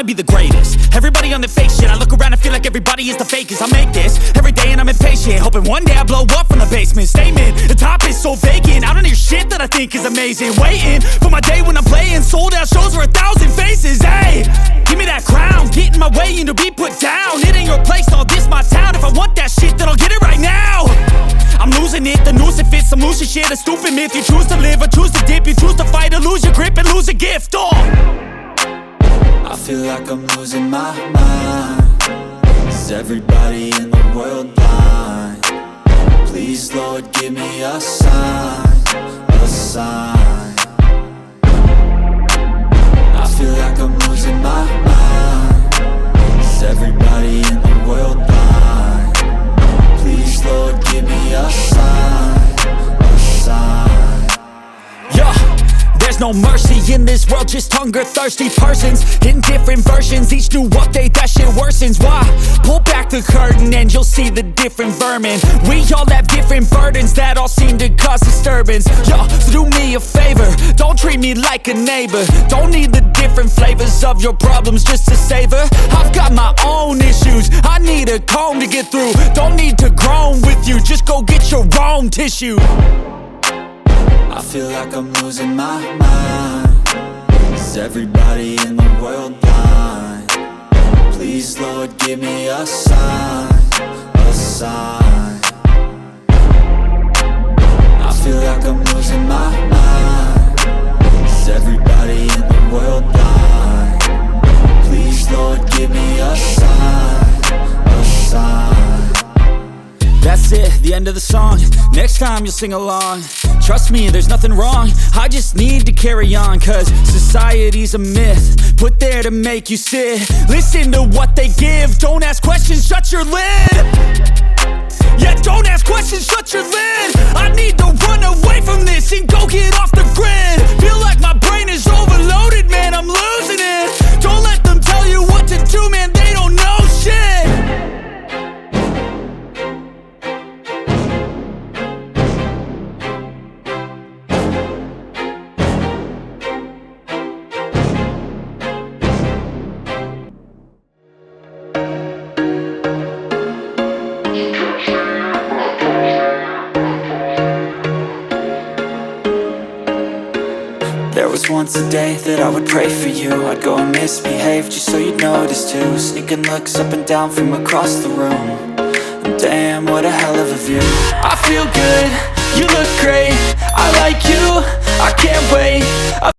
wanna be the greatest. Everybody on the fake shit, I look around and feel like everybody is the fakest. I make this every day and I'm impatient, hoping one day I blow up from the basement. Statement, the top is so vacant, I don't hear shit that I think is amazing. Waiting for my day when I'm playing sold out shows for 1,000 faces. Hey, give me that crown, get in my way and to be put down. It ain't your place, no, this my town. If I want that shit, then I'll get it right now. I'm losing it, the noose it fits, I'm losing shit. A stupid myth, you choose to live or choose to dip. You choose to fight or lose your grip and lose a gift. I feel like I'm losing my mind. Is everybody in the world blind? Please, Lord, give me a sign, a sign. I feel like I'm losing my mind. Is everybody in the world blind? Please, Lord, give me a sign, a sign. Yeah. There's no mercy in this world, just hunger-thirsty persons in different versions, each new update, that shit worsens. Why? Pull back the curtain and you'll see the different vermin. We all have different burdens that all seem to cause disturbance. Yo, so do me a favor, don't treat me like a neighbor. Don't need the different flavors of your problems just to savor. I've got my own issues, I need a comb to get through. Don't need to groan with you, just go get your own tissue. I feel like I'm losing my mind. Is everybody in the world blind? Please, Lord, give me a sign, a sign. I feel like I'm losing my mind. Is everybody in the world blind? Please, Lord, give me a sign, a sign. That's it, the end of the song. Next time you'll sing along. Trust me, there's nothing wrong, I just need to carry on. Cause society's a myth, put there to make you sit. Listen to what they give, don't ask questions, shut your lid. Yeah, don't ask questions, shut your lid. I need to run away from this and go get off the grid. Feel like my brain is overloaded, man, I'm losing it. Don't let them tell you what to do, man, they don't know shit. There was once a day that I would pray for you. I'd go and misbehave just so you'd notice too. Sneaking looks up and down from across the room. And damn, what a hell of a view. I feel good, you look great, I like you, I can't wait